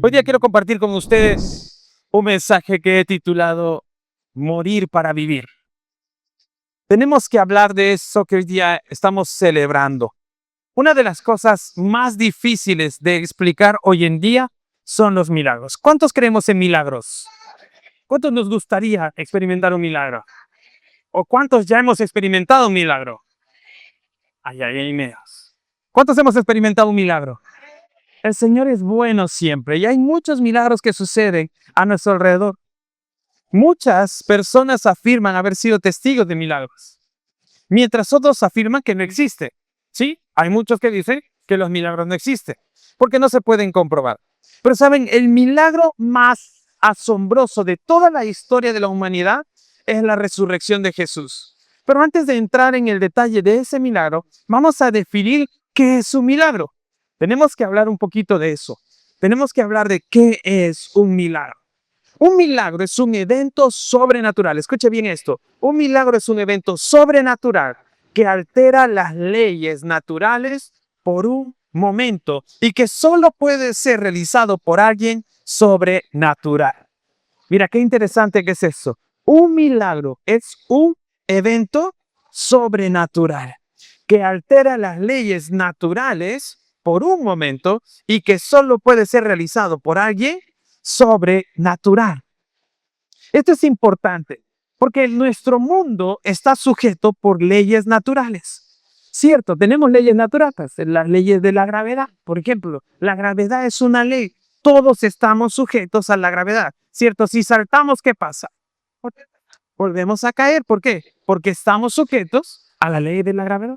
Hoy día quiero compartir con ustedes un mensaje que he titulado Morir para vivir. Tenemos que hablar de eso que hoy día estamos celebrando. Una de las cosas más difíciles de explicar hoy en día son los milagros. ¿Cuántos creemos en milagros? ¿Cuántos nos gustaría experimentar un milagro? ¿O cuántos ya hemos experimentado un milagro? Ay, medios. ¿Cuántos hemos experimentado un milagro? El Señor es bueno siempre y hay muchos milagros que suceden a nuestro alrededor. Muchas personas afirman haber sido testigos de milagros, mientras otros afirman que no existe. Sí, hay muchos que dicen que los milagros no existen, porque no se pueden comprobar. Pero saben, el milagro más asombroso de toda la historia de la humanidad es la resurrección de Jesús. Pero antes de entrar en el detalle de ese milagro, vamos a definir qué es un milagro. Tenemos que hablar un poquito de eso. Tenemos que hablar de qué es un milagro. Un milagro es un evento sobrenatural. Escuche bien esto. Un milagro es un evento sobrenatural que altera las leyes naturales por un momento y que solo puede ser realizado por alguien sobrenatural. Mira, qué interesante que es eso. Un milagro es un evento sobrenatural que altera las leyes naturales por un momento y que solo puede ser realizado por alguien sobrenatural. Esto es importante porque nuestro mundo está sujeto por leyes naturales. Cierto, tenemos leyes naturales, las leyes de la gravedad, por ejemplo. La gravedad es una ley. Todos estamos sujetos a la gravedad. Cierto, si saltamos, ¿qué pasa? Volvemos a caer. ¿Por qué? Porque estamos sujetos a la ley de la gravedad.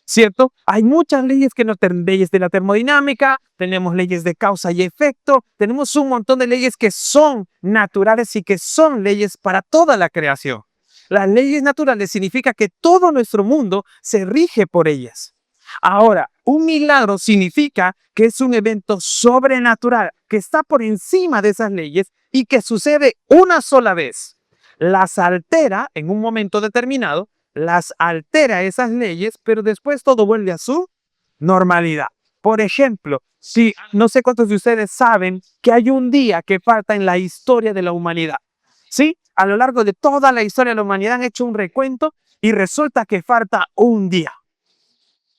¿Cierto? Hay muchas leyes que no tienen leyes de la termodinámica, tenemos leyes de causa y efecto, tenemos un montón de leyes que son naturales y que son leyes para toda la creación. Las leyes naturales significa que todo nuestro mundo se rige por ellas. Ahora, un milagro significa que es un evento sobrenatural que está por encima de esas leyes y que sucede una sola vez. Las altera en un momento determinado, las altera esas leyes, pero después todo vuelve a su normalidad. Por ejemplo, si no sé cuántos de ustedes saben que hay un día que falta en la historia de la humanidad. ¿Sí? A lo largo de toda la historia de la humanidad han hecho un recuento y resulta que falta un día.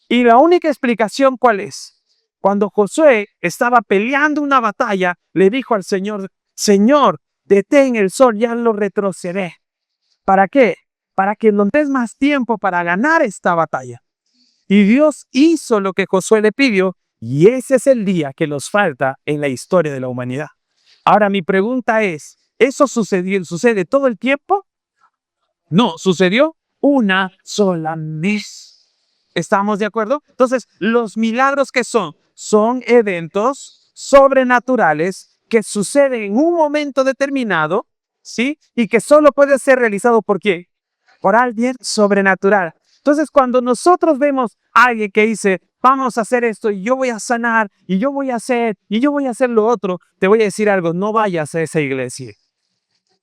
Y la única explicación, ¿cuál es? Cuando Josué estaba peleando una batalla, le dijo al Señor, Señor, detén el sol, ya lo retrocederé. ¿Para qué? Para que nos des más tiempo para ganar esta batalla. Y Dios hizo lo que Josué le pidió y ese es el día que nos falta en la historia de la humanidad. Ahora mi pregunta es, ¿eso sucede todo el tiempo? No, sucedió una sola vez. ¿Estamos de acuerdo? Entonces, los milagros que son eventos sobrenaturales que suceden en un momento determinado, ¿sí? Y que solo puede ser realizado ¿por quién? Por alguien sobrenatural. Entonces, cuando nosotros vemos a alguien que dice, vamos a hacer esto y yo voy a sanar y yo voy a hacer y yo voy a hacer lo otro, te voy a decir algo, no vayas a esa iglesia.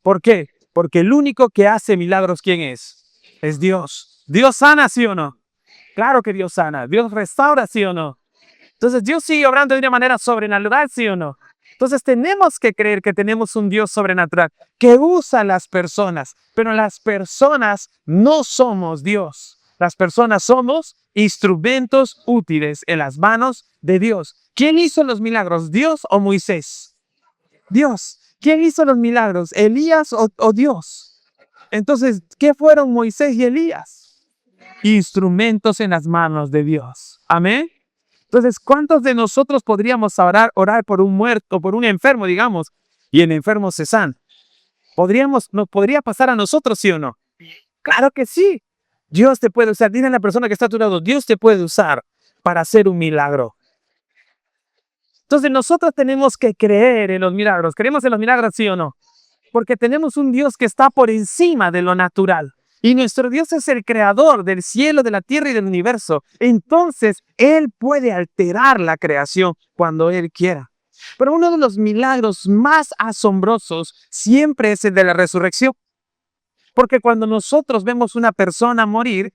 ¿Por qué? Porque el único que hace milagros, ¿quién es? Es Dios. ¿Dios sana, sí o no? Claro que Dios sana. ¿Dios restaura, sí o no? Entonces, ¿Dios sigue obrando de una manera sobrenatural, sí o no? Entonces, tenemos que creer que tenemos un Dios sobrenatural que usa a las personas, pero las personas no somos Dios. Las personas somos instrumentos útiles en las manos de Dios. ¿Quién hizo los milagros, Dios o Moisés? Dios. ¿Quién hizo los milagros, Elías o Dios? Entonces, ¿qué fueron Moisés y Elías? Instrumentos en las manos de Dios. Amén. Entonces, ¿cuántos de nosotros podríamos orar por un muerto, por un enfermo, digamos, y el enfermo se sana? ¿Nos podría pasar a nosotros, sí o no? Claro que sí. Dios te puede usar. Dile a la persona que está a tu lado, Dios te puede usar para hacer un milagro. Entonces, nosotros tenemos que creer en los milagros. ¿Creemos en los milagros, sí o no? Porque tenemos un Dios que está por encima de lo natural. Y nuestro Dios es el creador del cielo, de la tierra y del universo. Entonces, Él puede alterar la creación cuando Él quiera. Pero uno de los milagros más asombrosos siempre es el de la resurrección. Porque cuando nosotros vemos una persona morir,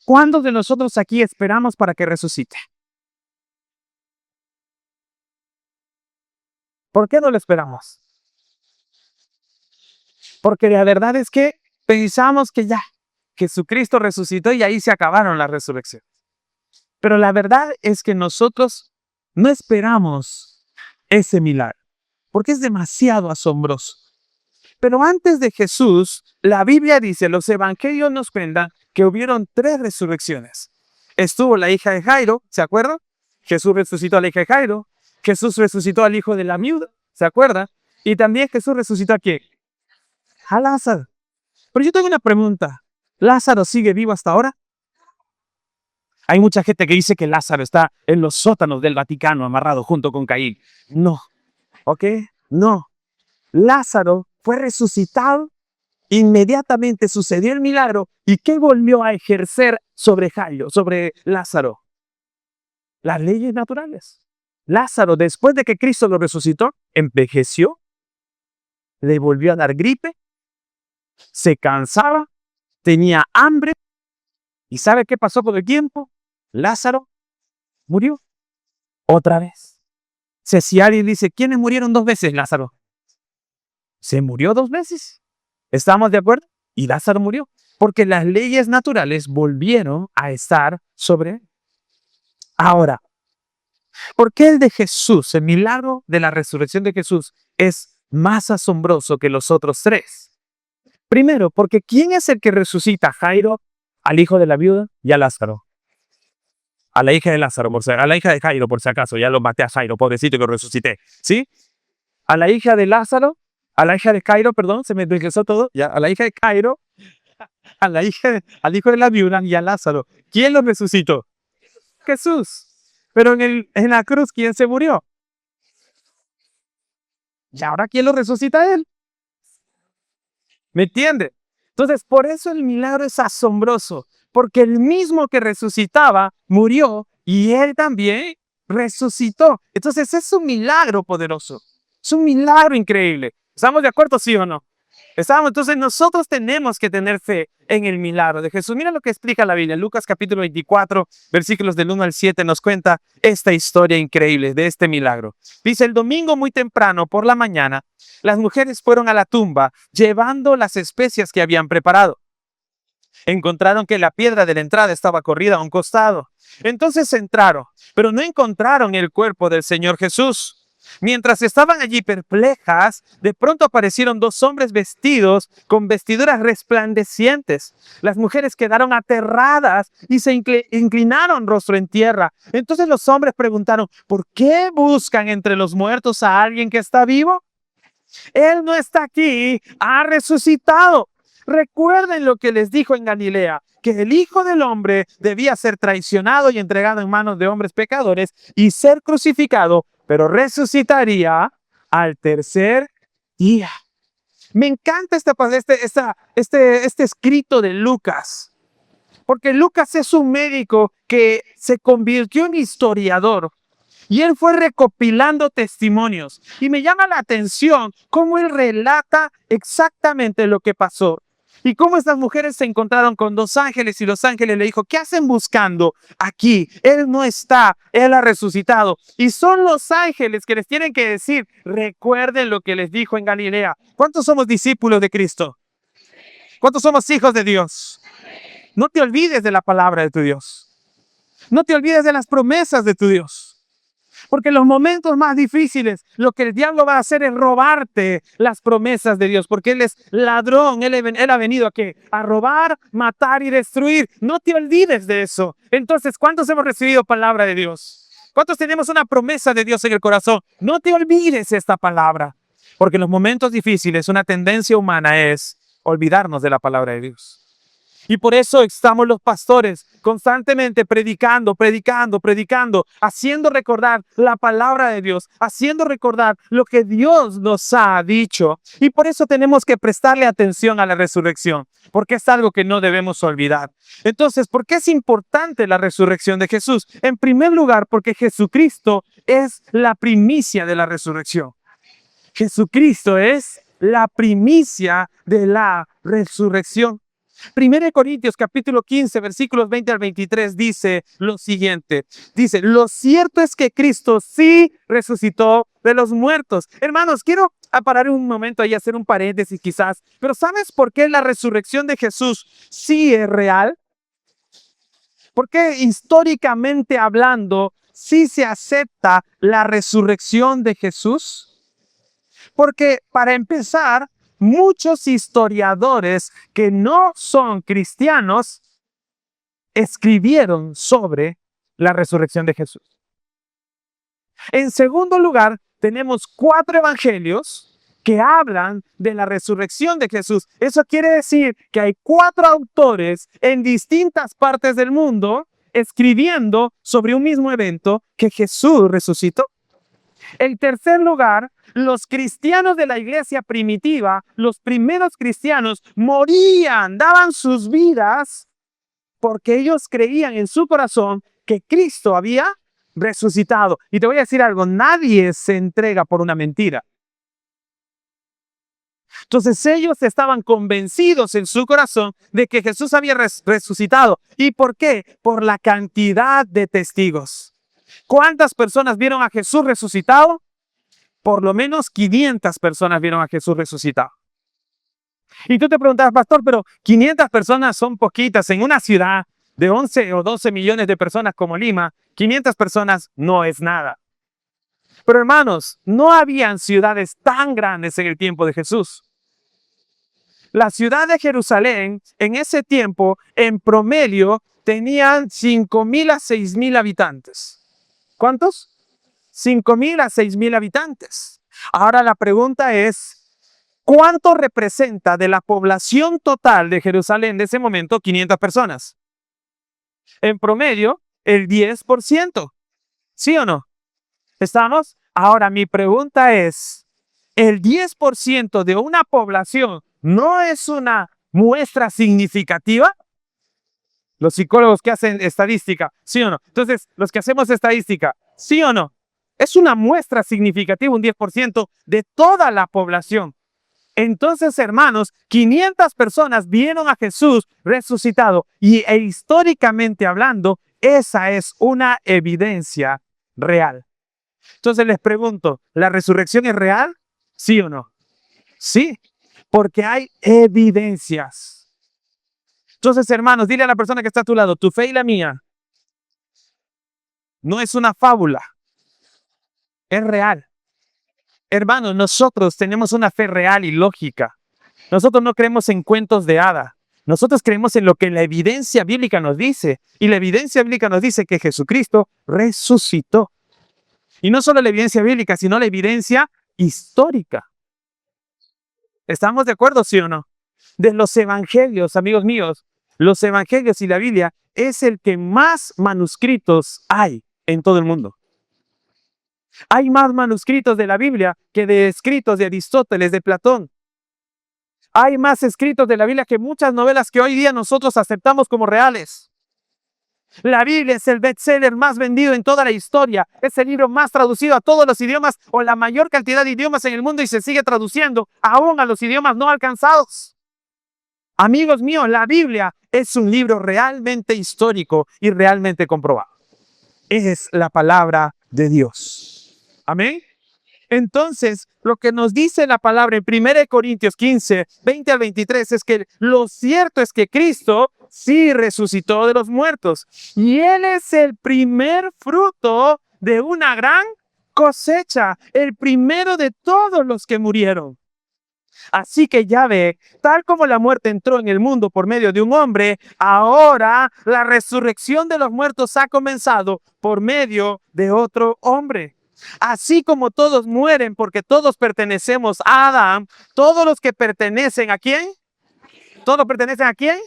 ¿cuántos de nosotros aquí esperamos para que resucite? ¿Por qué no lo esperamos? Porque la verdad es que pensamos que ya, Jesucristo resucitó y ahí se acabaron las resurrecciones. Pero la verdad es que nosotros no esperamos ese milagro, porque es demasiado asombroso. Pero antes de Jesús, la Biblia dice, los evangelios nos cuentan que hubieron 3 resurrecciones. Estuvo la hija de Jairo, ¿se acuerdan? Jesús resucitó a la hija de Jairo. Jesús resucitó al hijo de la viuda, ¿se acuerdan? Y también Jesús resucitó ¿a quién? A Lázaro. Pero yo tengo una pregunta. ¿Lázaro sigue vivo hasta ahora? Hay mucha gente que dice que Lázaro está en los sótanos del Vaticano amarrado junto con Caín. No, ¿ok? No. Lázaro fue resucitado, inmediatamente sucedió el milagro. ¿Y qué volvió a ejercer sobre Jairo, sobre Lázaro? Las leyes naturales. Lázaro, después de que Cristo lo resucitó, envejeció, le volvió a dar gripe, se cansaba, tenía hambre. ¿Y sabe qué pasó con el tiempo? Lázaro murió otra vez. Si alguien dice, ¿quiénes murieron 2 veces, Lázaro? Se murió 2 veces. ¿Estamos de acuerdo? Y Lázaro murió. Porque las leyes naturales volvieron a estar sobre él. Ahora, ¿por qué el de Jesús, el milagro de la resurrección de Jesús, es más asombroso que los otros 3? Primero, porque ¿quién es el que resucita a Jairo, al hijo de la viuda y a Lázaro? A la hija de Lázaro, a la hija de Jairo, por si acaso, ya lo maté a Jairo, pobrecito que resucité, ¿sí? A la hija de Lázaro, a la hija de Jairo, perdón, se me desglosó todo, ya, a la hija de Jairo, al hijo de la viuda y a Lázaro. ¿Quién los resucitó? Jesús. Pero en la cruz, ¿quién se murió? ¿Y ahora quién lo resucita a él? ¿Me entiende? Entonces, por eso el milagro es asombroso, porque el mismo que resucitaba murió y él también resucitó. Entonces, es un milagro poderoso, es un milagro increíble. ¿Estamos de acuerdo, sí o no? Entonces, nosotros tenemos que tener fe en el milagro de Jesús. Mira lo que explica la Biblia. Lucas capítulo 24, versículos del 1 al 7, nos cuenta esta historia increíble de este milagro. Dice, el domingo muy temprano por la mañana, las mujeres fueron a la tumba llevando las especias que habían preparado. Encontraron que la piedra de la entrada estaba corrida a un costado. Entonces entraron, pero no encontraron el cuerpo del Señor Jesús. Mientras estaban allí perplejas, de pronto aparecieron 2 hombres vestidos con vestiduras resplandecientes. Las mujeres quedaron aterradas y se inclinaron rostro en tierra. Entonces los hombres preguntaron, ¿por qué buscan entre los muertos a alguien que está vivo? Él no está aquí, ha resucitado. Recuerden lo que les dijo en Galilea, que el Hijo del Hombre debía ser traicionado y entregado en manos de hombres pecadores y ser crucificado, pero resucitaría al tercer día. Me encanta este escrito de Lucas, porque Lucas es un médico que se convirtió en historiador. Y él fue recopilando testimonios. Y me llama la atención cómo él relata exactamente lo que pasó. Y cómo estas mujeres se encontraron con 2 ángeles y los ángeles le dijo, ¿qué hacen buscando aquí? Él no está, él ha resucitado. Y son los ángeles que les tienen que decir, recuerden lo que les dijo en Galilea. ¿Cuántos somos discípulos de Cristo? ¿Cuántos somos hijos de Dios? No te olvides de la palabra de tu Dios. No te olvides de las promesas de tu Dios. Porque en los momentos más difíciles, lo que el diablo va a hacer es robarte las promesas de Dios. Porque Él es ladrón, Él ha venido ¿a qué? A robar, matar y destruir. No te olvides de eso. Entonces, ¿cuántos hemos recibido palabra de Dios? ¿Cuántos tenemos una promesa de Dios en el corazón? No te olvides esta palabra. Porque en los momentos difíciles, una tendencia humana es olvidarnos de la palabra de Dios. Y por eso estamos los pastores constantemente predicando, haciendo recordar la palabra de Dios, haciendo recordar lo que Dios nos ha dicho. Y por eso tenemos que prestarle atención a la resurrección, porque es algo que no debemos olvidar. Entonces, ¿por qué es importante la resurrección de Jesús? En primer lugar, porque Jesucristo es la primicia de la resurrección. Jesucristo es la primicia de la resurrección. 1 Corintios capítulo 15 versículos 20 al 23 dice lo siguiente. Dice, lo cierto es que Cristo sí resucitó de los muertos. Hermanos, quiero parar un momento y hacer un paréntesis quizás, pero ¿sabes por qué la resurrección de Jesús sí es real? ¿Por qué históricamente hablando sí se acepta la resurrección de Jesús? Porque para empezar, muchos historiadores que no son cristianos escribieron sobre la resurrección de Jesús. En segundo lugar, tenemos 4 evangelios que hablan de la resurrección de Jesús. Eso quiere decir que hay 4 autores en distintas partes del mundo escribiendo sobre un mismo evento, que Jesús resucitó. En tercer lugar, los cristianos de la iglesia primitiva, los primeros cristianos, morían, daban sus vidas porque ellos creían en su corazón que Cristo había resucitado. Y te voy a decir algo, nadie se entrega por una mentira. Entonces ellos estaban convencidos en su corazón de que Jesús había resucitado. ¿Y por qué? Por la cantidad de testigos. ¿Cuántas personas vieron a Jesús resucitado? Por lo menos 500 personas vieron a Jesús resucitado. Y tú te preguntabas, pastor, pero 500 personas son poquitas. En una ciudad de 11 o 12 millones de personas como Lima, 500 personas no es nada. Pero hermanos, no habían ciudades tan grandes en el tiempo de Jesús. La ciudad de Jerusalén, en ese tiempo, en promedio, tenían 5,000 a 6,000 habitantes. ¿Cuántos? 5,000 a 6,000 habitantes. Ahora la pregunta es, ¿cuánto representa de la población total de Jerusalén de ese momento 500 personas? En promedio, el 10%. ¿Sí o no? ¿Estamos? Ahora mi pregunta es, ¿el 10% de una población no es una muestra significativa? Los psicólogos que hacen estadística, ¿sí o no? Entonces, los que hacemos estadística, ¿sí o no? Es una muestra significativa, un 10% de toda la población. Entonces, hermanos, 500 personas vieron a Jesús resucitado e históricamente hablando, esa es una evidencia real. Entonces les pregunto, ¿la resurrección es real? ¿Sí o no? Sí, porque hay evidencias. Entonces, hermanos, dile a la persona que está a tu lado, tu fe y la mía no es una fábula, es real. Hermanos, nosotros tenemos una fe real y lógica. Nosotros no creemos en cuentos de hada. Nosotros creemos en lo que la evidencia bíblica nos dice. Y la evidencia bíblica nos dice que Jesucristo resucitó. Y no solo la evidencia bíblica, sino la evidencia histórica. ¿Estamos de acuerdo, sí o no? De los evangelios, amigos míos, los evangelios y la Biblia es el que más manuscritos hay en todo el mundo. Hay más manuscritos de la Biblia que de escritos de Aristóteles, de Platón. Hay más escritos de la Biblia que muchas novelas que hoy día nosotros aceptamos como reales. La Biblia es el bestseller más vendido en toda la historia. Es el libro más traducido a todos los idiomas o la mayor cantidad de idiomas en el mundo y se sigue traduciendo aún a los idiomas no alcanzados. Amigos míos, la Biblia es un libro realmente histórico y realmente comprobado. Es la palabra de Dios. Amén. Entonces, lo que nos dice la palabra en 1 Corintios 15, 20 al 23 es que lo cierto es que Cristo sí resucitó de los muertos. Y Él es el primer fruto de una gran cosecha, el primero de todos los que murieron. Así que ya ve, tal como la muerte entró en el mundo por medio de un hombre, ahora la resurrección de los muertos ha comenzado por medio de otro hombre. Así como todos mueren porque todos pertenecemos a Adán, todos los que pertenecen ¿a quién? ¿Todos pertenecen a quién?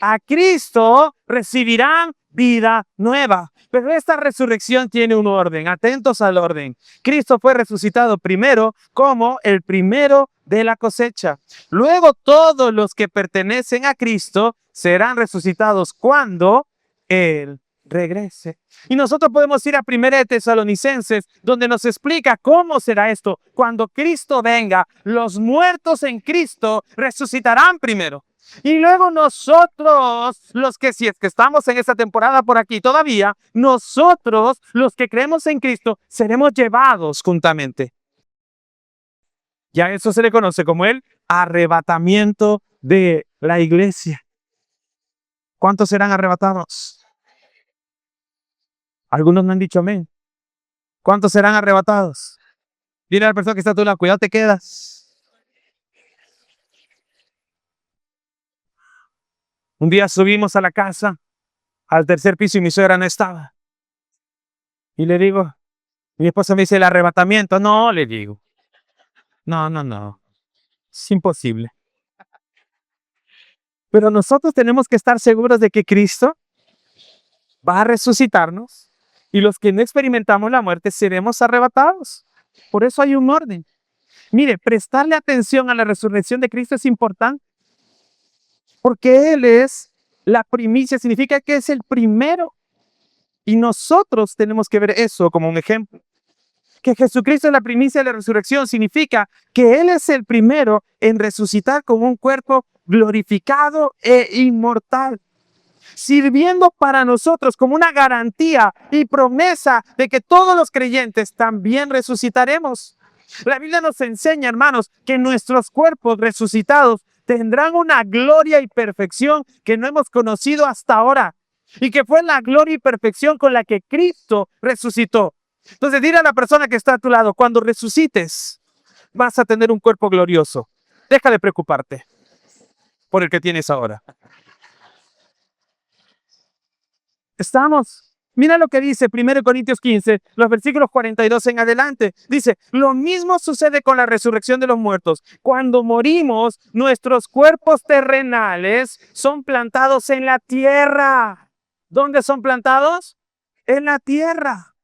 A Cristo recibirán vida nueva. Pero esta resurrección tiene un orden. Atentos al orden. Cristo fue resucitado primero como el primero de la cosecha. Luego todos los que pertenecen a Cristo serán resucitados cuando Él regrese. Y nosotros podemos ir a 1 de Tesalonicenses, donde nos explica cómo será esto. Cuando Cristo venga, los muertos en Cristo resucitarán primero. Y luego nosotros, los que si es que estamos en esta temporada por aquí todavía, nosotros, los que creemos en Cristo, seremos llevados juntamente. Ya eso se le conoce como el arrebatamiento de la iglesia. ¿Cuántos serán arrebatados? Algunos no han dicho amén. ¿Cuántos serán arrebatados? Dile a la persona que está a tu lado, cuidado, te quedas. Un día subimos a la casa, al tercer piso, y mi suegra no estaba. Y le digo, mi esposa me dice, el arrebatamiento. No, le digo. No. Es imposible. Pero nosotros tenemos que estar seguros de que Cristo va a resucitarnos y los que no experimentamos la muerte seremos arrebatados. Por eso hay un orden. Mire, prestarle atención a la resurrección de Cristo es importante porque Él es la primicia, significa que es el primero. Y nosotros tenemos que ver eso como un ejemplo. Que Jesucristo es la primicia de la resurrección significa que Él es el primero en resucitar con un cuerpo glorificado e inmortal, sirviendo para nosotros como una garantía y promesa de que todos los creyentes también resucitaremos. La Biblia nos enseña, hermanos, que nuestros cuerpos resucitados tendrán una gloria y perfección que no hemos conocido hasta ahora, y que fue la gloria y perfección con la que Cristo resucitó. Entonces, dile a la persona que está a tu lado, cuando resucites, vas a tener un cuerpo glorioso. Deja de preocuparte por el que tienes ahora. Mira lo que dice 1 Corintios 15, los versículos 42 en adelante. Dice, lo mismo sucede con la resurrección de los muertos. Cuando morimos, nuestros cuerpos terrenales son plantados en la tierra. ¿Dónde son plantados? En la tierra.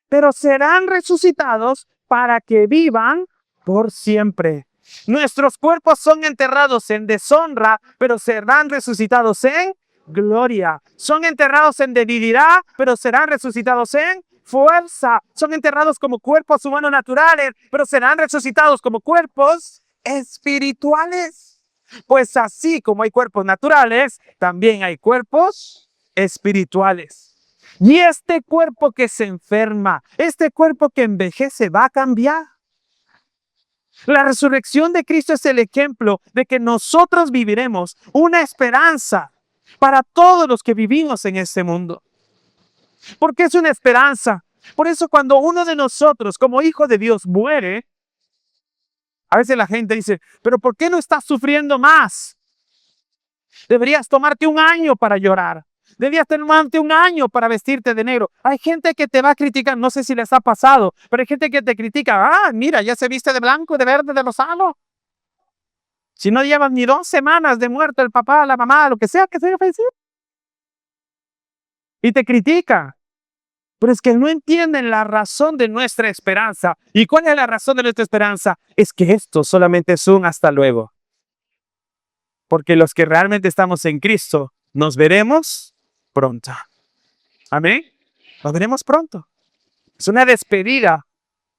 Pero serán resucitados para que vivan por siempre. Nuestros cuerpos son enterrados en deshonra, pero serán resucitados en gloria. Son enterrados en debilidad, pero serán resucitados en fuerza. Son enterrados como cuerpos humanos naturales, pero serán resucitados como cuerpos espirituales. Pues así como hay cuerpos naturales, también hay cuerpos espirituales. Y este cuerpo que se enferma, este cuerpo que envejece, va a cambiar. La resurrección de Cristo es el ejemplo de que nosotros viviremos una esperanza para todos los que vivimos en este mundo. ¿Por qué es una esperanza? Por eso cuando uno de nosotros, como hijo de Dios, muere, a veces la gente dice, pero ¿por qué no estás sufriendo más? Deberías tomarte un año para llorar. Deberías tomarte un año para vestirte de negro. Hay gente que te va a criticar, no sé si les ha pasado, pero hay gente que te critica. Mira, ya se viste de blanco, de verde, de rosado. Si no llevas ni 2 semanas de muerto el papá, la mamá, lo que sea que se haya fallecido. Y te critica. Pero es que no entienden la razón de nuestra esperanza. ¿Y cuál es la razón de nuestra esperanza? Es que esto solamente es un hasta luego. Porque los que realmente estamos en Cristo, nos veremos pronto. Amén. Nos veremos pronto. Es una despedida,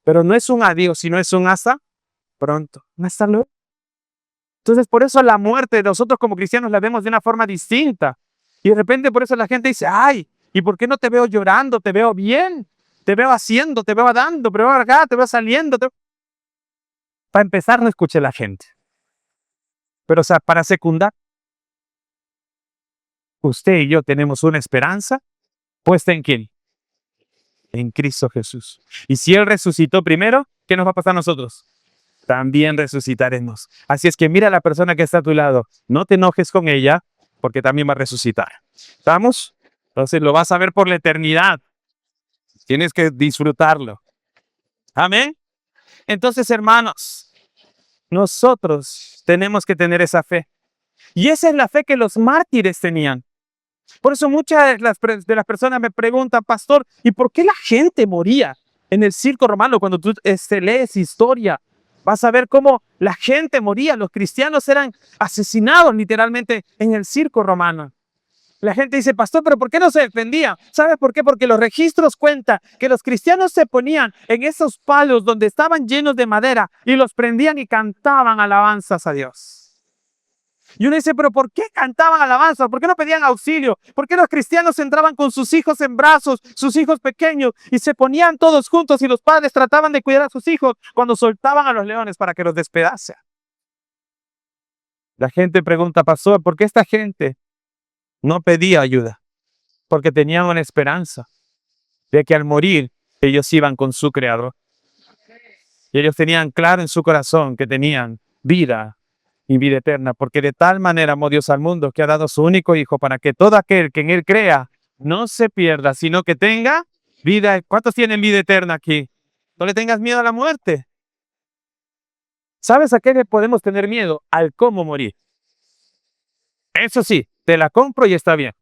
pero no es un adiós, sino es un hasta pronto. Un hasta luego. Entonces, por eso la muerte, nosotros como cristianos la vemos de una forma distinta. Y de repente por eso la gente dice, ay, ¿y por qué no te veo llorando? Te veo bien. Te veo haciendo, te veo dando, te veo acá, te veo saliendo. Para empezar, no escuche la gente. Pero, o sea, para secundar, usted y yo tenemos una esperanza puesta en ¿quién? En Cristo Jesús. Y si Él resucitó primero, ¿qué nos va a pasar a nosotros? También resucitaremos. Así es que mira a la persona que está a tu lado. No te enojes con ella, porque también va a resucitar. ¿Estamos? Entonces lo vas a ver por la eternidad. Tienes que disfrutarlo. Amén. Entonces, hermanos, nosotros tenemos que tener esa fe. Y esa es la fe que los mártires tenían. Por eso muchas de las personas me preguntan, pastor, ¿y por qué la gente moría en el circo romano? Cuando tú lees historia, vas a ver cómo la gente moría. Los cristianos eran asesinados literalmente en el circo romano. La gente dice, pastor, ¿pero por qué no se defendían? ¿Sabes por qué? Porque los registros cuentan que los cristianos se ponían en esos palos donde estaban llenos de madera y los prendían y cantaban alabanzas a Dios. Y uno dice, pero ¿por qué cantaban alabanzas? ¿Por qué no pedían auxilio? ¿Por qué los cristianos entraban con sus hijos en brazos, sus hijos pequeños, y se ponían todos juntos y los padres trataban de cuidar a sus hijos cuando soltaban a los leones para que los despedacen? La gente pregunta, pastor, ¿por qué esta gente no pedía ayuda? Porque tenían una esperanza de que al morir ellos iban con su Creador. Y ellos tenían claro en su corazón que tenían vida y vida eterna, porque de tal manera amó Dios al mundo que ha dado su único Hijo para que todo aquel que en Él crea no se pierda, sino que tenga vida. ¿Cuántos tienen vida eterna aquí? No le tengas miedo a la muerte. ¿Sabes a qué le podemos tener miedo? Al cómo morir. Eso sí, te la compro y está bien,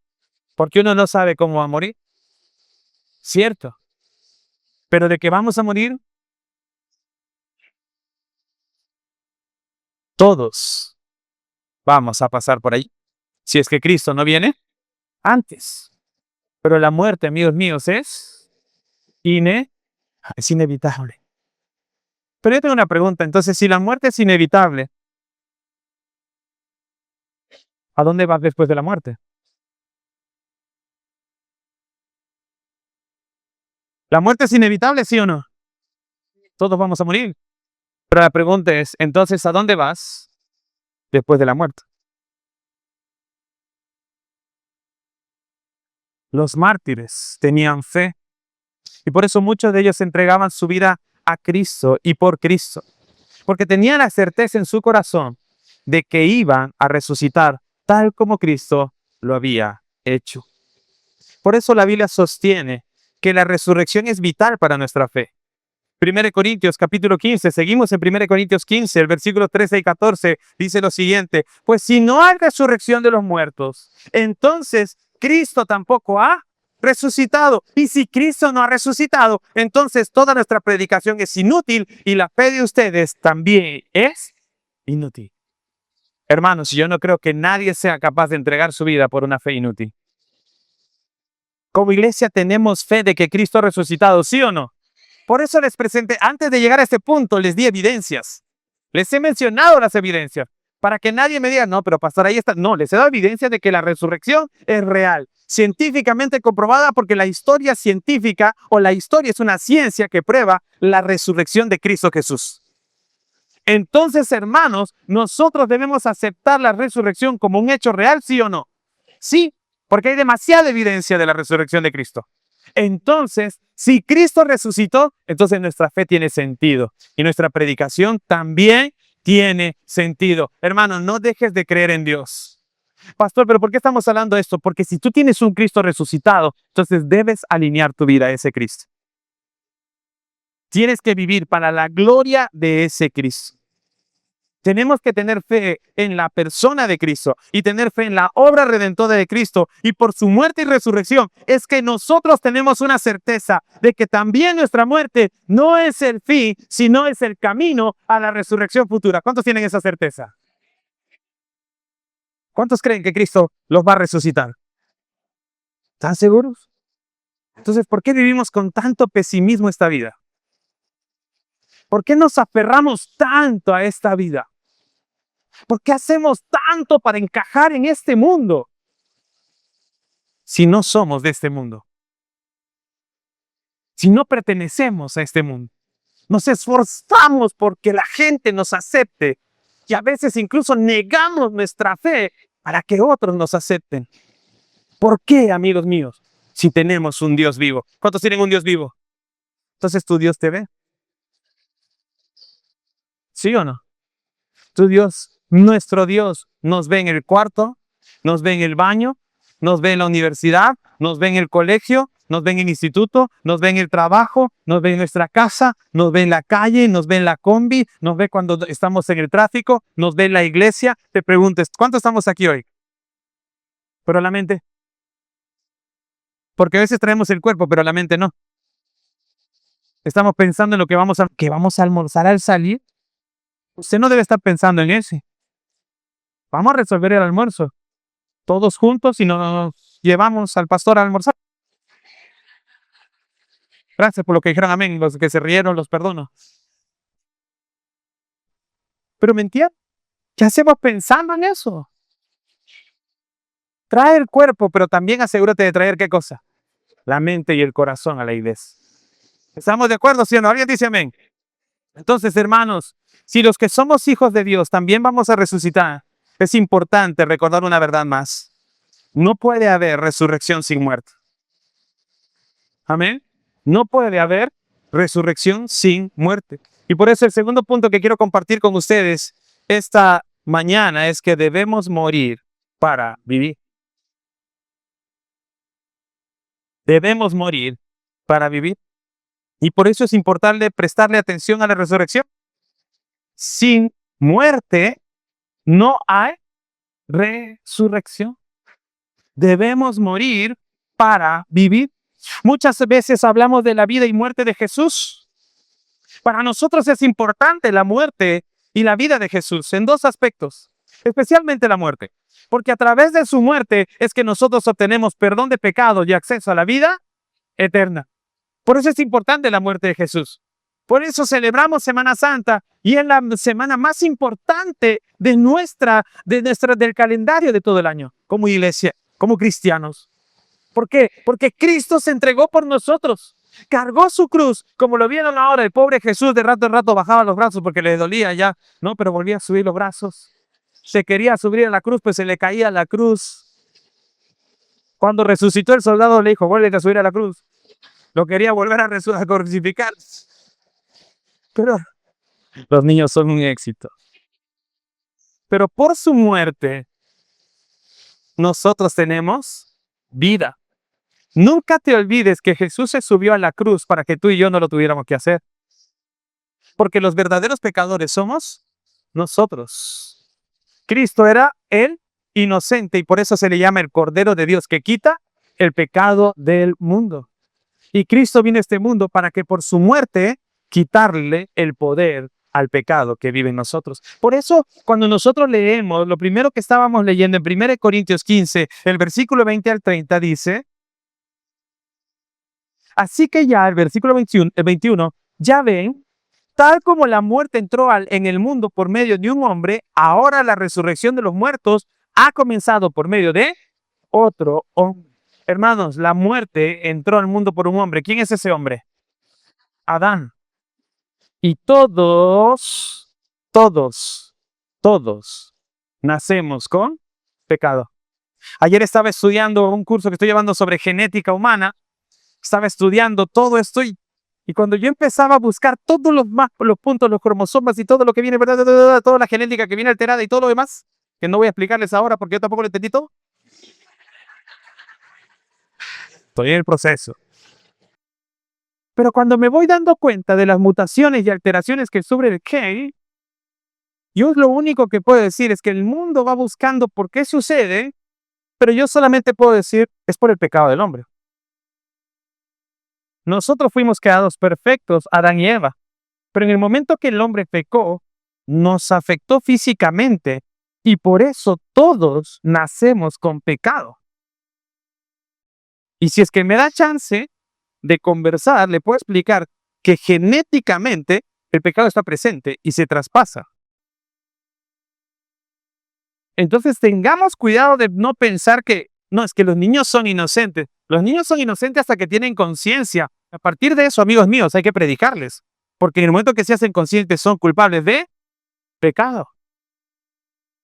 porque uno no sabe cómo va a morir. Cierto. Pero de que vamos a morir, todos vamos a pasar por ahí. Si es que Cristo no viene antes. Pero la muerte, amigos míos, es inevitable. Pero yo tengo una pregunta. Entonces, si la muerte es inevitable, ¿a dónde vas después de la muerte? ¿La muerte es inevitable, sí o no? Todos vamos a morir. Pero la pregunta es, entonces, ¿a dónde vas después de la muerte? Los mártires tenían fe y por eso muchos de ellos entregaban su vida a Cristo y por Cristo, porque tenían la certeza en su corazón de que iban a resucitar tal como Cristo lo había hecho. Por eso la Biblia sostiene que la resurrección es vital para nuestra fe. 1 Corintios capítulo 15, seguimos en 1 Corintios 15, el versículo 13 y 14, dice lo siguiente: pues si no hay resurrección de los muertos, entonces Cristo tampoco ha resucitado. Y si Cristo no ha resucitado, entonces toda nuestra predicación es inútil y la fe de ustedes también es inútil. Hermanos, yo no creo que nadie sea capaz de entregar su vida por una fe inútil. Como iglesia tenemos fe de que Cristo ha resucitado, ¿sí o no? Por eso les presenté, antes de llegar a este punto, les di evidencias. Les he mencionado las evidencias, para que nadie me diga, no, pero pastor, ahí está. No, les he dado evidencia de que la resurrección es real, científicamente comprobada, porque la historia científica o la historia es una ciencia que prueba la resurrección de Cristo Jesús. Entonces, hermanos, nosotros debemos aceptar la resurrección como un hecho real, ¿sí o no? Sí, porque hay demasiada evidencia de la resurrección de Cristo. Entonces, si Cristo resucitó, entonces nuestra fe tiene sentido y nuestra predicación también tiene sentido. Hermano, no dejes de creer en Dios. Pastor, ¿pero por qué estamos hablando de esto? Porque si tú tienes un Cristo resucitado, entonces debes alinear tu vida a ese Cristo. Tienes que vivir para la gloria de ese Cristo. Tenemos que tener fe en la persona de Cristo y tener fe en la obra redentora de Cristo, y por su muerte y resurrección es que nosotros tenemos una certeza de que también nuestra muerte no es el fin, sino es el camino a la resurrección futura. ¿Cuántos tienen esa certeza? ¿Cuántos creen que Cristo los va a resucitar? ¿Están seguros? Entonces, ¿por qué vivimos con tanto pesimismo esta vida? ¿Por qué nos aferramos tanto a esta vida? ¿Por qué hacemos tanto para encajar en este mundo si no somos de este mundo? Si no pertenecemos a este mundo. Nos esforzamos porque la gente nos acepte y a veces incluso negamos nuestra fe para que otros nos acepten. ¿Por qué, amigos míos? Si tenemos un Dios vivo. ¿Cuántos tienen un Dios vivo? Entonces, ¿tu Dios te ve? ¿Sí o no? Tu Dios, nuestro Dios, nos ve en el cuarto, nos ve en el baño, nos ve en la universidad, nos ve en el colegio, nos ve en el instituto, nos ve en el trabajo, nos ve en nuestra casa, nos ve en la calle, nos ve en la combi, nos ve cuando estamos en el tráfico, nos ve en la iglesia. Te preguntes, ¿cuántos estamos aquí hoy? Pero la mente. Porque a veces traemos el cuerpo, pero la mente no. Estamos pensando en lo que vamos a almorzar al salir. Usted no debe estar pensando en ese. Vamos a resolver el almuerzo todos juntos y nos llevamos al pastor a almorzar. Gracias por lo que dijeron, amén. Los que se rieron, los perdono. Pero mentira, ¿qué hacemos pensando en eso? Trae el cuerpo, pero también asegúrate de traer ¿qué cosa? La mente y el corazón a la iglesia. ¿Estamos de acuerdo, sí o no? ¿Alguien dice amén? Entonces, hermanos, si los que somos hijos de Dios también vamos a resucitar, es importante recordar una verdad más. No puede haber resurrección sin muerte. Amén. No puede haber resurrección sin muerte. Y por eso el segundo punto que quiero compartir con ustedes esta mañana es que debemos morir para vivir. Debemos morir para vivir. Y por eso es importante prestarle atención a la resurrección. Sin muerte no hay resurrección. Debemos morir para vivir. Muchas veces hablamos de la vida y muerte de Jesús. Para nosotros es importante la muerte y la vida de Jesús en dos aspectos, especialmente la muerte. Porque a través de su muerte es que nosotros obtenemos perdón de pecados y acceso a la vida eterna. Por eso es importante la muerte de Jesús. Por eso celebramos Semana Santa y es la semana más importante del calendario de todo el año, como iglesia, como cristianos. ¿Por qué? Porque Cristo se entregó por nosotros. Cargó su cruz, como lo vieron ahora, el pobre Jesús de rato en rato bajaba los brazos porque le dolía ya, ¿no? Pero volvía a subir los brazos. Se quería subir a la cruz, pues se le caía la cruz. Cuando resucitó el soldado le dijo, vuelve a subir a la cruz. Lo quería volver a crucificar. Pero los niños son un éxito. Pero por su muerte, nosotros tenemos vida. Nunca te olvides que Jesús se subió a la cruz para que tú y yo no lo tuviéramos que hacer. Porque los verdaderos pecadores somos nosotros. Cristo era el inocente y por eso se le llama el Cordero de Dios que quita el pecado del mundo. Y Cristo vino a este mundo para que por su muerte quitarle el poder al pecado que vive en nosotros. Por eso, cuando nosotros leemos, lo primero que estábamos leyendo en 1 Corintios 15, el versículo 20 al 30 dice, así que ya, el versículo 21, ya ven, tal como la muerte entró en el mundo por medio de un hombre, ahora la resurrección de los muertos ha comenzado por medio de otro hombre. Hermanos, la muerte entró al mundo por un hombre. ¿Quién es ese hombre? Adán. Y todos nacemos con pecado. Ayer estaba estudiando un curso que estoy llevando sobre genética humana. Estaba estudiando todo esto y cuando yo empezaba a buscar todos los puntos, los cromosomas y todo lo que viene, toda la genética que viene alterada y todo lo demás, que no voy a explicarles ahora porque yo tampoco lo entendí todo. Estoy en el proceso. Pero cuando me voy dando cuenta de las mutaciones y alteraciones que sufre el gen, yo lo único que puedo decir es que el mundo va buscando por qué sucede, pero yo solamente puedo decir es por el pecado del hombre. Nosotros fuimos creados perfectos, Adán y Eva, pero en el momento que el hombre pecó, nos afectó físicamente y por eso todos nacemos con pecado. Y si es que me da chance de conversar, le puedo explicar que genéticamente el pecado está presente y se traspasa. Entonces tengamos cuidado de no pensar que, no, es que los niños son inocentes. Los niños son inocentes hasta que tienen conciencia. A partir de eso, amigos míos, hay que predicarles. Porque en el momento que se hacen conscientes son culpables de pecado.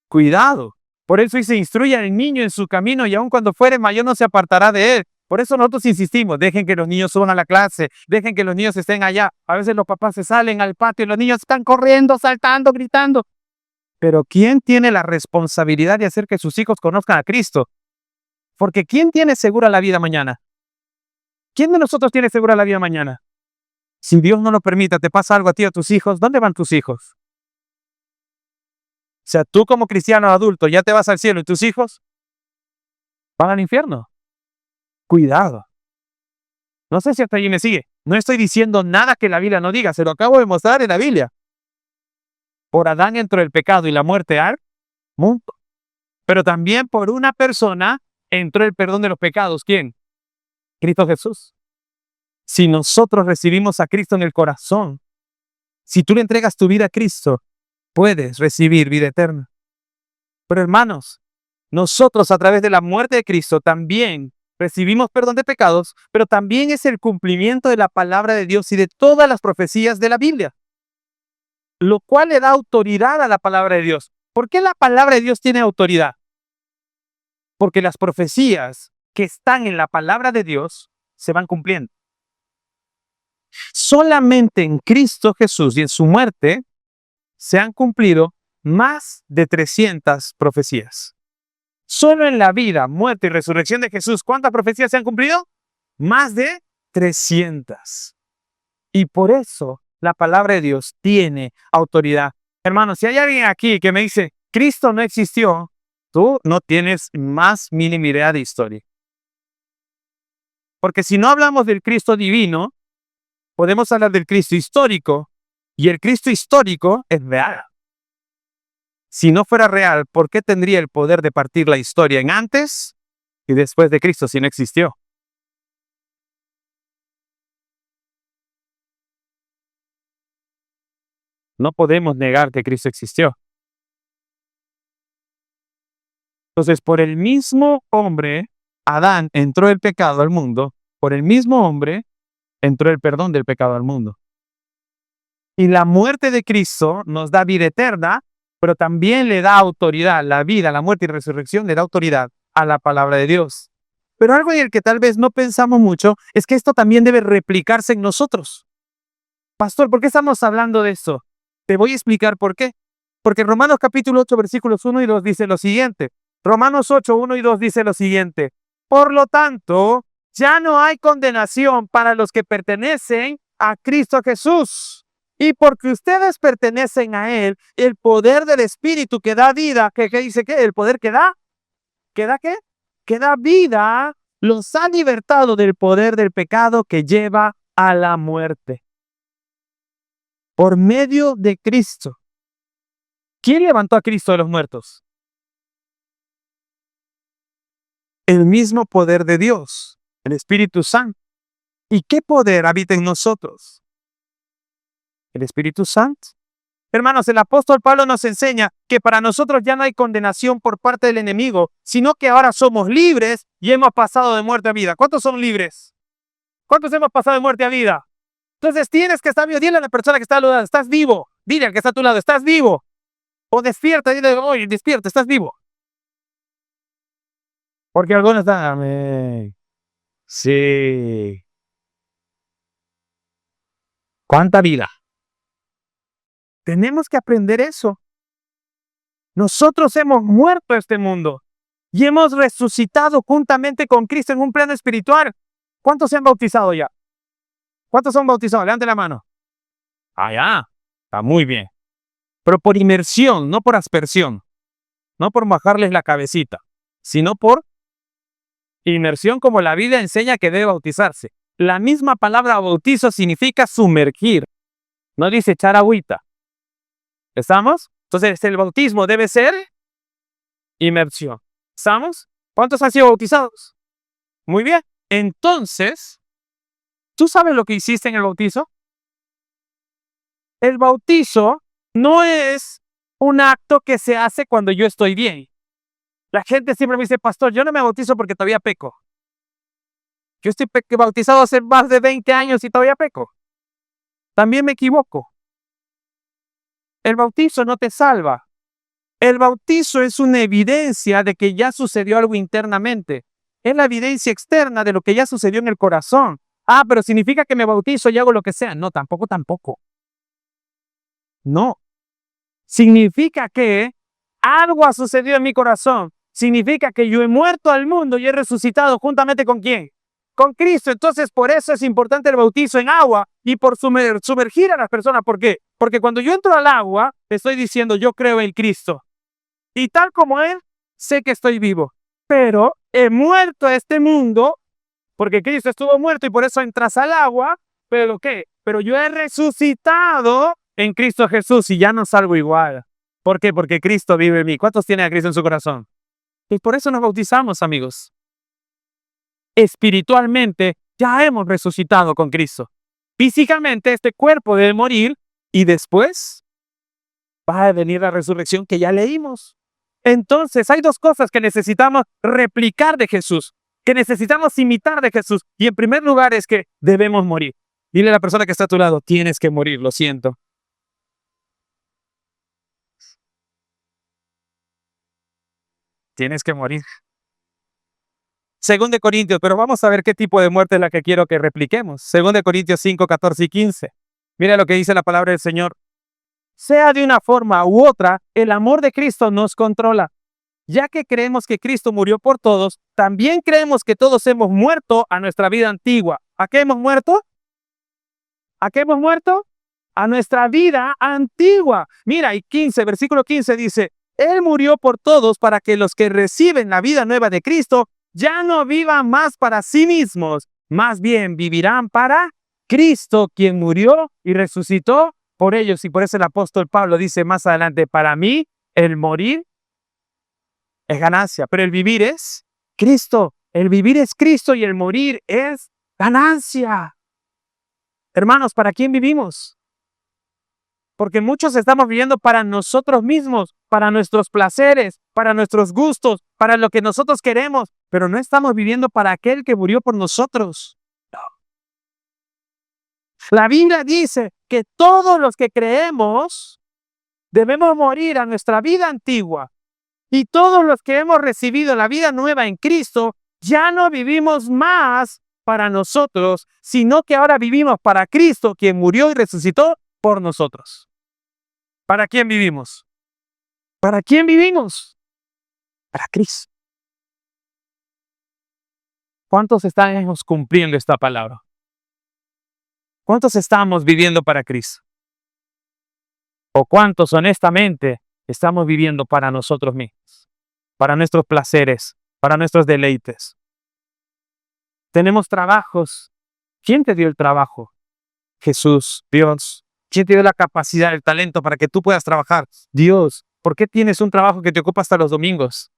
Cuidado. Por eso dice, instruye al niño en su camino y aun cuando fuere mayor no se apartará de él. Por eso nosotros insistimos, dejen que los niños suban a la clase, dejen que los niños estén allá. A veces los papás se salen al patio y los niños están corriendo, saltando, gritando. Pero ¿quién tiene la responsabilidad de hacer que sus hijos conozcan a Cristo? Porque ¿quién tiene segura la vida mañana? ¿Quién de nosotros tiene segura la vida mañana? Si Dios no lo permita, te pasa algo a ti o a tus hijos, ¿dónde van tus hijos? O sea, tú como cristiano adulto ya te vas al cielo y tus hijos van al infierno. Cuidado. No sé si hasta allí me sigue. No estoy diciendo nada que la Biblia no diga, se lo acabo de mostrar en la Biblia. Por Adán entró el pecado y la muerte al mundo. Pero también por una persona entró el perdón de los pecados. ¿Quién? Cristo Jesús. Si nosotros recibimos a Cristo en el corazón, si tú le entregas tu vida a Cristo, puedes recibir vida eterna. Pero hermanos, nosotros a través de la muerte de Cristo también recibimos perdón de pecados, pero también es el cumplimiento de la palabra de Dios y de todas las profecías de la Biblia, lo cual le da autoridad a la palabra de Dios. ¿Por qué la palabra de Dios tiene autoridad? Porque las profecías que están en la palabra de Dios se van cumpliendo. Solamente en Cristo Jesús y en su muerte se han cumplido más de 300 profecías. Solo en la vida, muerte y resurrección de Jesús, ¿cuántas profecías se han cumplido? Más de 300. Y por eso la palabra de Dios tiene autoridad. Hermanos, si hay alguien aquí que me dice, Cristo no existió, tú no tienes más mínima idea de historia. Porque si no hablamos del Cristo divino, podemos hablar del Cristo histórico, y el Cristo histórico es real. Si no fuera real, ¿por qué tendría el poder de partir la historia en antes y después de Cristo si no existió? No podemos negar que Cristo existió. Entonces, por el mismo hombre, Adán, entró el pecado al mundo. Por el mismo hombre, entró el perdón del pecado al mundo. Y la muerte de Cristo nos da vida eterna, pero también le da autoridad. La vida, la muerte y resurrección le da autoridad a la palabra de Dios. Pero algo en el que tal vez no pensamos mucho es que esto también debe replicarse en nosotros. Pastor, ¿por qué estamos hablando de esto? Te voy a explicar por qué. Porque Romanos capítulo 8, versículos 1 y 2 dice lo siguiente. Romanos 8, 1 y 2 dice lo siguiente. Por lo tanto, ya no hay condenación para los que pertenecen a Cristo Jesús. Y porque ustedes pertenecen a Él, el poder del Espíritu que da vida, ¿qué dice qué? ¿El poder que da? ¿Que da qué? Que da vida, los ha libertado del poder del pecado que lleva a la muerte. Por medio de Cristo. ¿Quién levantó a Cristo de los muertos? El mismo poder de Dios, el Espíritu Santo. ¿Y qué poder habita en nosotros? El Espíritu Santo. Hermanos, el apóstol Pablo nos enseña que para nosotros ya no hay condenación por parte del enemigo, sino que ahora somos libres y hemos pasado de muerte a vida. ¿Cuántos son libres? ¿Cuántos hemos pasado de muerte a vida? Entonces tienes que estar vivo. Dile a la persona que está a tu lado, estás vivo. Dile al que está a tu lado, estás vivo. O despierta, dile, oye, despierta, estás vivo. Porque algunos están, amén. Sí. ¿Cuánta vida? Tenemos que aprender eso. Nosotros hemos muerto a este mundo y hemos resucitado juntamente con Cristo en un plano espiritual. ¿Cuántos se han bautizado ya? ¿Cuántos son bautizados? Levanten la mano. Ah, ya. Está muy bien. Pero por inmersión, no por aspersión. No por mojarles la cabecita, sino por inmersión, como la Biblia enseña que debe bautizarse. La misma palabra bautizo significa sumergir. No dice echar agüita. ¿Estamos? Entonces el bautismo debe ser inmersión. ¿Estamos? ¿Cuántos han sido bautizados? Muy bien. Entonces, ¿tú sabes lo que hiciste en el bautizo? El bautizo no es un acto que se hace cuando yo estoy bien. La gente siempre me dice, pastor, yo no me bautizo porque todavía peco. Yo estoy bautizado hace más de 20 años y todavía peco. También me equivoco. El bautizo no te salva. El bautizo es una evidencia de que ya sucedió algo internamente. Es la evidencia externa de lo que ya sucedió en el corazón. Ah, pero significa que me bautizo y hago lo que sea. No, tampoco. No. Significa que algo ha sucedido en mi corazón. Significa que yo he muerto al mundo y he resucitado juntamente ¿con quién? Con Cristo. Entonces, por eso es importante el bautizo en agua y por sumergir a las personas. ¿Por qué? Porque cuando yo entro al agua, te estoy diciendo, yo creo en Cristo. Y tal como Él, sé que estoy vivo. Pero he muerto a este mundo, porque Cristo estuvo muerto y por eso entras al agua. ¿Pero qué? Pero yo he resucitado en Cristo Jesús y ya no salgo igual. ¿Por qué? Porque Cristo vive en mí. ¿Cuántos tienen a Cristo en su corazón? Y por eso nos bautizamos, amigos. Espiritualmente ya hemos resucitado con Cristo. Físicamente este cuerpo debe morir y después va a venir la resurrección que ya leímos. Entonces hay dos cosas que necesitamos replicar de Jesús, que necesitamos imitar de Jesús. Y en primer lugar es que debemos morir. Dile a la persona que está a tu lado, tienes que morir, lo siento. Tienes que morir. 2 de Corintios, pero vamos a ver qué tipo de muerte es la que quiero que repliquemos. 2 de Corintios 5, 14 y 15. Mira lo que dice la palabra del Señor. Sea de una forma u otra, el amor de Cristo nos controla. Ya que creemos que Cristo murió por todos, también creemos que todos hemos muerto a nuestra vida antigua. ¿A qué hemos muerto? ¿A qué hemos muerto? A nuestra vida antigua. Mira, y versículo 15 dice, Él murió por todos para que los que reciben la vida nueva de Cristo ya no vivan más para sí mismos, más bien vivirán para Cristo, quien murió y resucitó por ellos. Y por eso el apóstol Pablo dice más adelante, para mí el morir es ganancia, pero el vivir es Cristo. El vivir es Cristo y el morir es ganancia. Hermanos, ¿para quién vivimos? Porque muchos estamos viviendo para nosotros mismos, para nuestros placeres, para nuestros gustos, para lo que nosotros queremos, pero no estamos viviendo para aquel que murió por nosotros. No. La Biblia dice que todos los que creemos debemos morir a nuestra vida antigua, y todos los que hemos recibido la vida nueva en Cristo ya no vivimos más para nosotros, sino que ahora vivimos para Cristo, quien murió y resucitó por nosotros. ¿Para quién vivimos? ¿Para quién vivimos? Para Cristo. ¿Cuántos estamos cumpliendo esta palabra? ¿Cuántos estamos viviendo para Cristo? ¿O cuántos honestamente estamos viviendo para nosotros mismos? Para nuestros placeres, para nuestros deleites. Tenemos trabajos. ¿Quién te dio el trabajo? Jesús, Dios. ¿Quién te dio la capacidad, el talento para que tú puedas trabajar? Dios. ¿Por qué tienes un trabajo que te ocupa hasta los domingos?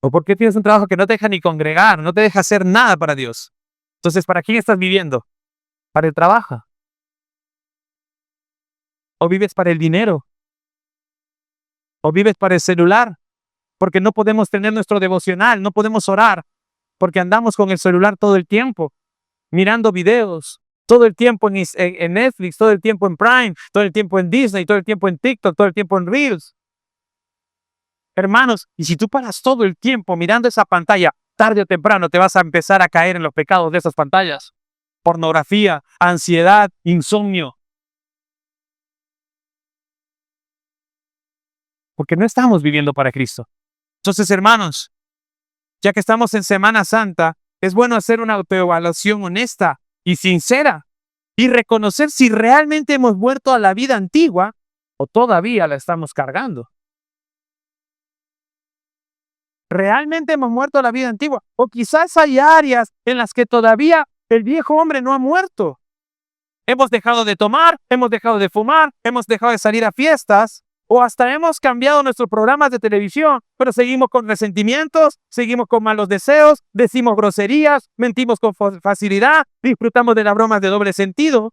¿O por qué tienes un trabajo que no te deja ni congregar, no te deja hacer nada para Dios? Entonces, ¿para quién estás viviendo? ¿Para el trabajo? ¿O vives para el dinero? ¿O vives para el celular? Porque no podemos tener nuestro devocional, no podemos orar, porque andamos con el celular todo el tiempo, mirando videos, todo el tiempo en Netflix, todo el tiempo en Prime, todo el tiempo en Disney, todo el tiempo en TikTok, todo el tiempo en Reels. Hermanos, y si tú paras todo el tiempo mirando esa pantalla, tarde o temprano te vas a empezar a caer en los pecados de esas pantallas. Pornografía, ansiedad, insomnio. Porque no estamos viviendo para Cristo. Entonces, hermanos, ya que estamos en Semana Santa, es bueno hacer una autoevaluación honesta y sincera y reconocer si realmente hemos vuelto a la vida antigua o todavía la estamos cargando. ¿Realmente hemos muerto a la vida antigua? O quizás hay áreas en las que todavía el viejo hombre no ha muerto. Hemos dejado de tomar, hemos dejado de fumar, hemos dejado de salir a fiestas, o hasta hemos cambiado nuestros programas de televisión, pero seguimos con resentimientos, seguimos con malos deseos, decimos groserías, mentimos con facilidad, disfrutamos de las bromas de doble sentido.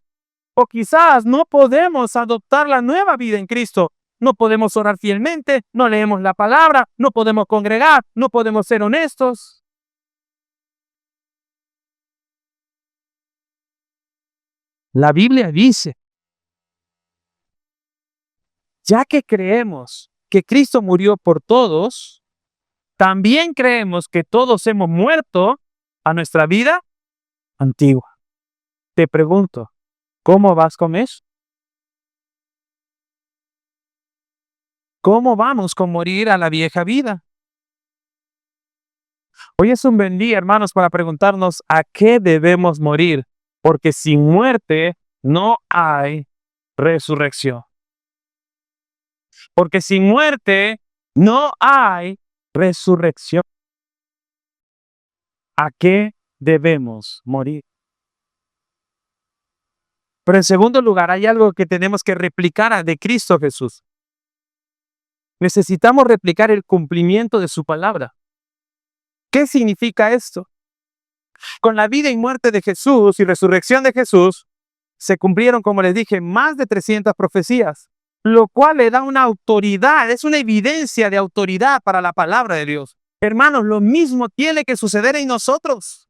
O quizás no podemos adoptar la nueva vida en Cristo. No podemos orar fielmente, no leemos la palabra, no podemos congregar, no podemos ser honestos. La Biblia dice, ya que creemos que Cristo murió por todos, también creemos que todos hemos muerto a nuestra vida antigua. Te pregunto, ¿cómo vas con eso? ¿Cómo vamos con morir a la vieja vida? Hoy es un buen día, hermanos, para preguntarnos a qué debemos morir, porque sin muerte no hay resurrección. Porque sin muerte no hay resurrección. ¿A qué debemos morir? Pero en segundo lugar, hay algo que tenemos que replicar de Cristo Jesús. Necesitamos replicar el cumplimiento de su palabra. ¿Qué significa esto? Con la vida y muerte de Jesús y resurrección de Jesús, se cumplieron, como les dije, más de 300 profecías, lo cual le da una autoridad, es una evidencia de autoridad para la palabra de Dios. Hermanos, lo mismo tiene que suceder en nosotros.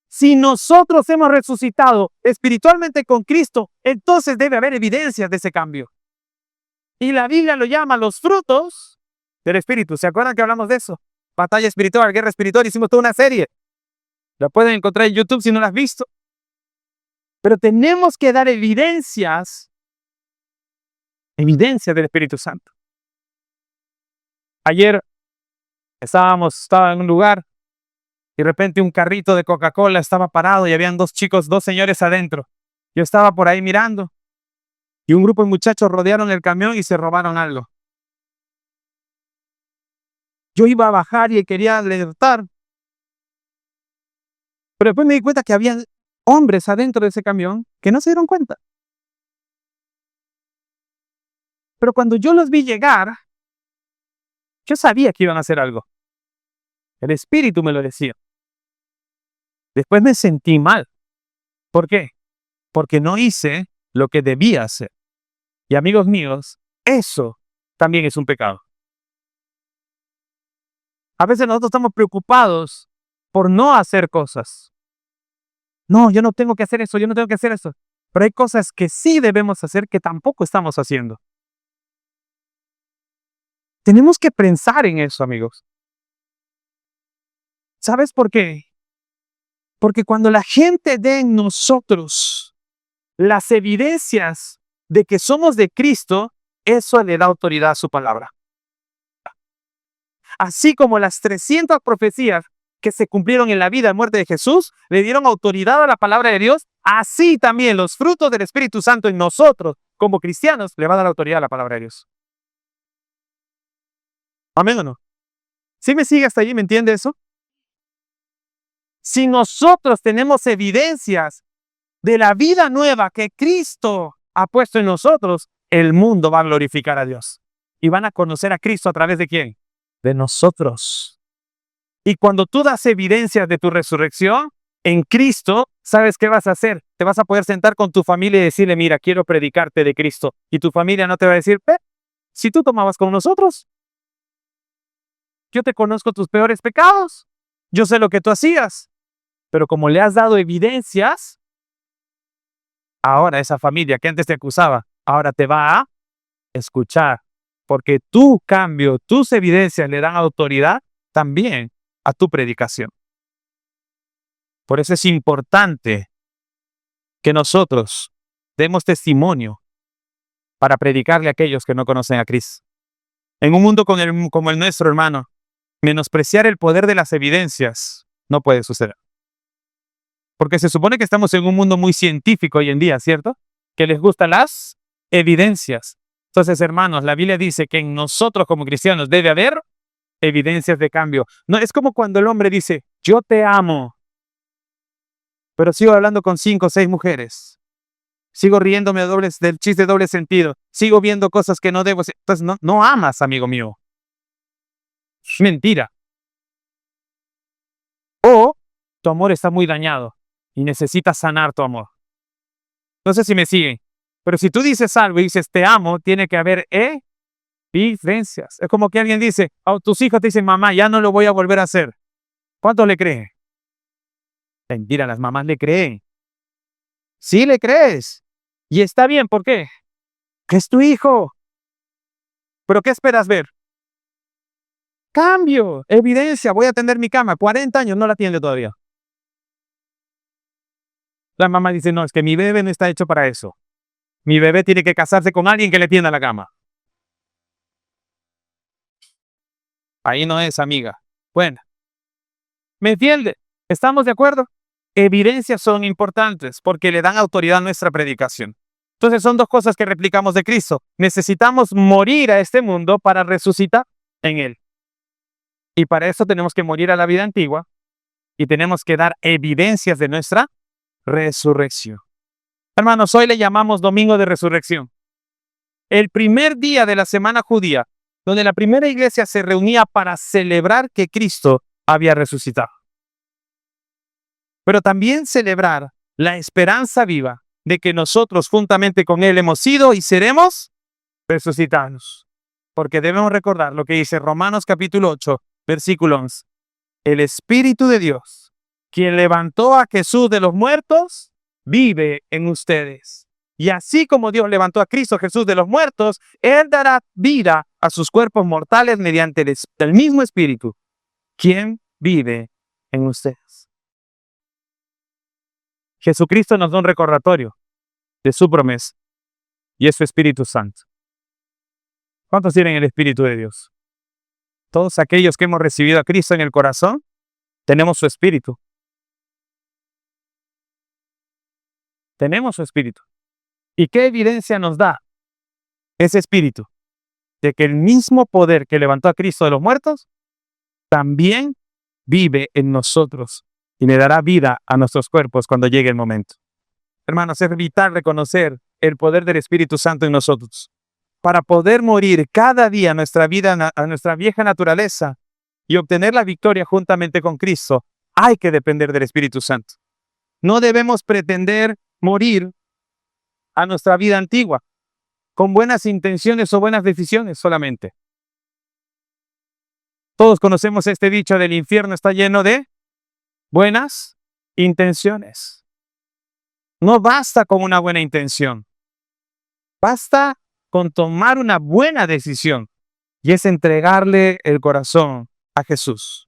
Si nosotros hemos resucitado espiritualmente con Cristo, entonces debe haber evidencias de ese cambio. Y la Biblia lo llama los frutos del Espíritu. ¿Se acuerdan que hablamos de eso? Batalla espiritual, guerra espiritual, hicimos toda una serie. La pueden encontrar en YouTube si no la has visto. Pero tenemos que dar evidencias del Espíritu Santo. Ayer estaba en un lugar y de repente un carrito de Coca-Cola estaba parado y habían dos señores adentro. Yo estaba por ahí mirando y un grupo de muchachos rodearon el camión y se robaron algo. Yo iba a bajar y quería alertar, pero después me di cuenta que había hombres adentro de ese camión que no se dieron cuenta. Pero cuando yo los vi llegar, yo sabía que iban a hacer algo. El Espíritu me lo decía. Después me sentí mal. ¿Por qué? Porque no hice lo que debía hacer. Y amigos míos, eso también es un pecado. A veces nosotros estamos preocupados por no hacer cosas. No, yo no tengo que hacer eso, yo no tengo que hacer eso. Pero hay cosas que sí debemos hacer que tampoco estamos haciendo. Tenemos que pensar en eso, amigos. ¿Sabes por qué? Porque cuando la gente ve en nosotros las evidencias de que somos de Cristo, eso le da autoridad a su palabra. Así como las 300 profecías que se cumplieron en la vida y muerte de Jesús le dieron autoridad a la palabra de Dios, así también los frutos del Espíritu Santo en nosotros, como cristianos, le va a dar autoridad a la palabra de Dios. ¿Amén o no? ¿Sí me sigue hasta allí? ¿Me entiende eso? Si nosotros tenemos evidencias de la vida nueva que Cristo ha puesto en nosotros, el mundo va a glorificar a Dios. Y van a conocer a Cristo a través de ¿quién? De nosotros. Y cuando tú das evidencias de tu resurrección en Cristo, ¿sabes qué vas a hacer? Te vas a poder sentar con tu familia y decirle, mira, quiero predicarte de Cristo. Y tu familia no te va a decir, si tú tomabas con nosotros, yo te conozco tus peores pecados, yo sé lo que tú hacías. Pero como le has dado evidencias, ahora esa familia que antes te acusaba, ahora te va a escuchar. Porque tu cambio, tus evidencias le dan autoridad también a tu predicación. Por eso es importante que nosotros demos testimonio para predicarle a aquellos que no conocen a Cristo. En un mundo como el nuestro, hermano, menospreciar el poder de las evidencias no puede suceder. Porque se supone que estamos en un mundo muy científico hoy en día, ¿cierto? Que les gustan las evidencias. Entonces, hermanos, la Biblia dice que en nosotros como cristianos debe haber evidencias de cambio. No es como cuando el hombre dice, yo te amo, pero sigo hablando con 5 o 6 mujeres. Sigo riéndome del chiste de doble sentido. Sigo viendo cosas que no debo. Entonces, no amas, amigo mío. Es mentira. O tu amor está muy dañado y necesitas sanar tu amor. No sé si me siguen. Pero si tú dices algo y dices te amo, tiene que haber evidencias. Es como que alguien dice, tus hijos te dicen, mamá, ya no lo voy a volver a hacer. ¿Cuántos le creen? Mentira, las mamás le creen. Sí le crees. Y está bien, ¿por qué? Que es tu hijo. ¿Pero qué esperas ver? Cambio, evidencia, voy a tender mi cama. 40 años, no la atiende todavía. La mamá dice, no, es que mi bebé no está hecho para eso. Mi bebé tiene que casarse con alguien que le tienda la cama. Ahí no es, amiga. Bueno, ¿me entiende? ¿Estamos de acuerdo? Evidencias son importantes porque le dan autoridad a nuestra predicación. Entonces son dos cosas que replicamos de Cristo. Necesitamos morir a este mundo para resucitar en él. Y para eso tenemos que morir a la vida antigua y tenemos que dar evidencias de nuestra resurrección. Hermanos, hoy le llamamos Domingo de Resurrección. El primer día de la semana judía, donde la primera iglesia se reunía para celebrar que Cristo había resucitado. Pero también celebrar la esperanza viva de que nosotros juntamente con Él hemos sido y seremos resucitados. Porque debemos recordar lo que dice Romanos capítulo 8, versículo 11. El Espíritu de Dios, quien levantó a Jesús de los muertos, vive en ustedes. Y así como Dios levantó a Cristo Jesús de los muertos, Él dará vida a sus cuerpos mortales mediante el mismo Espíritu, quien vive en ustedes. Jesucristo nos da un recordatorio de su promesa y es su Espíritu Santo. ¿Cuántos tienen el Espíritu de Dios? Todos aquellos que hemos recibido a Cristo en el corazón, tenemos su Espíritu. Tenemos su Espíritu. ¿Y qué evidencia nos da ese Espíritu? De que el mismo poder que levantó a Cristo de los muertos, también vive en nosotros y le dará vida a nuestros cuerpos cuando llegue el momento. Hermanos, es vital reconocer el poder del Espíritu Santo en nosotros. Para poder morir cada día a nuestra vieja naturaleza y obtener la victoria juntamente con Cristo, hay que depender del Espíritu Santo. No debemos pretender morir a nuestra vida antigua con buenas intenciones o buenas decisiones solamente. Todos conocemos este dicho del infierno está lleno de buenas intenciones. No basta con una buena intención. Basta con tomar una buena decisión y es entregarle el corazón a Jesús.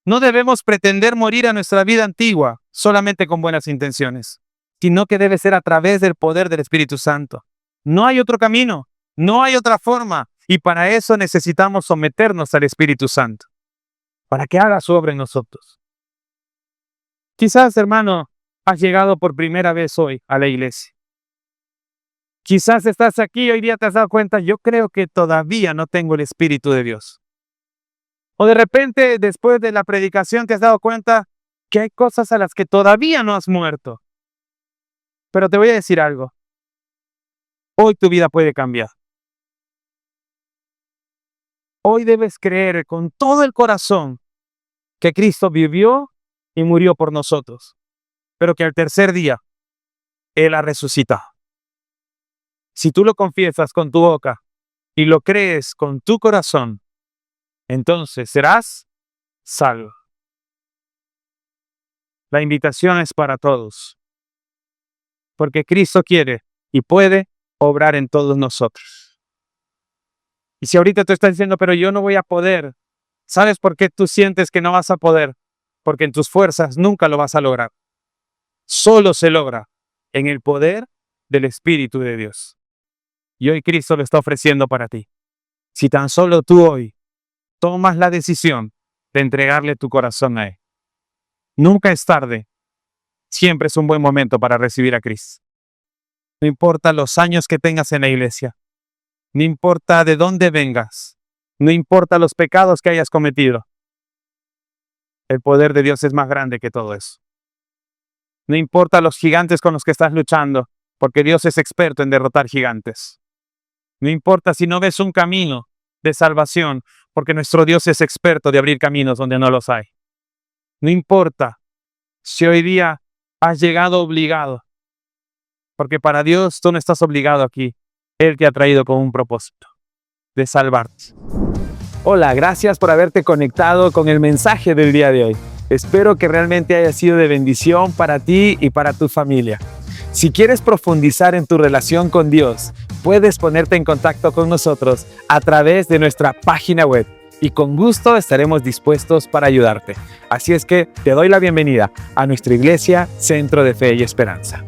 No debemos pretender morir a nuestra vida antigua solamente con buenas intenciones, sino que debe ser a través del poder del Espíritu Santo. No hay otro camino, no hay otra forma, y para eso necesitamos someternos al Espíritu Santo, para que haga su obra en nosotros. Quizás, hermano, has llegado por primera vez hoy a la iglesia. Quizás estás aquí y hoy día te has dado cuenta, yo creo que todavía no tengo el Espíritu de Dios. O de repente, después de la predicación, te has dado cuenta que hay cosas a las que todavía no has muerto. Pero te voy a decir algo. Hoy tu vida puede cambiar. Hoy debes creer con todo el corazón que Cristo vivió y murió por nosotros, pero que al tercer día Él ha resucitado. Si tú lo confiesas con tu boca y lo crees con tu corazón, entonces serás salvo. La invitación es para todos, porque Cristo quiere y puede obrar en todos nosotros. Y si ahorita tú estás diciendo, pero yo no voy a poder, ¿sabes por qué tú sientes que no vas a poder? Porque en tus fuerzas nunca lo vas a lograr. Solo se logra en el poder del Espíritu de Dios. Y hoy Cristo lo está ofreciendo para ti. Si tan solo tú hoy tomas la decisión de entregarle tu corazón a Él. Nunca es tarde. Siempre es un buen momento para recibir a Cristo. No importa los años que tengas en la iglesia. No importa de dónde vengas. No importa los pecados que hayas cometido. El poder de Dios es más grande que todo eso. No importa los gigantes con los que estás luchando, porque Dios es experto en derrotar gigantes. No importa si no ves un camino de salvación, porque nuestro Dios es experto de abrir caminos donde no los hay. No importa si hoy día has llegado obligado, porque para Dios tú no estás obligado aquí. Él te ha traído con un propósito, de salvarte. Hola, gracias por haberte conectado con el mensaje del día de hoy. Espero que realmente haya sido de bendición para ti y para tu familia. Si quieres profundizar en tu relación con Dios, puedes ponerte en contacto con nosotros a través de nuestra página web y con gusto estaremos dispuestos para ayudarte. Así es que te doy la bienvenida a nuestra iglesia, Centro de Fe y Esperanza.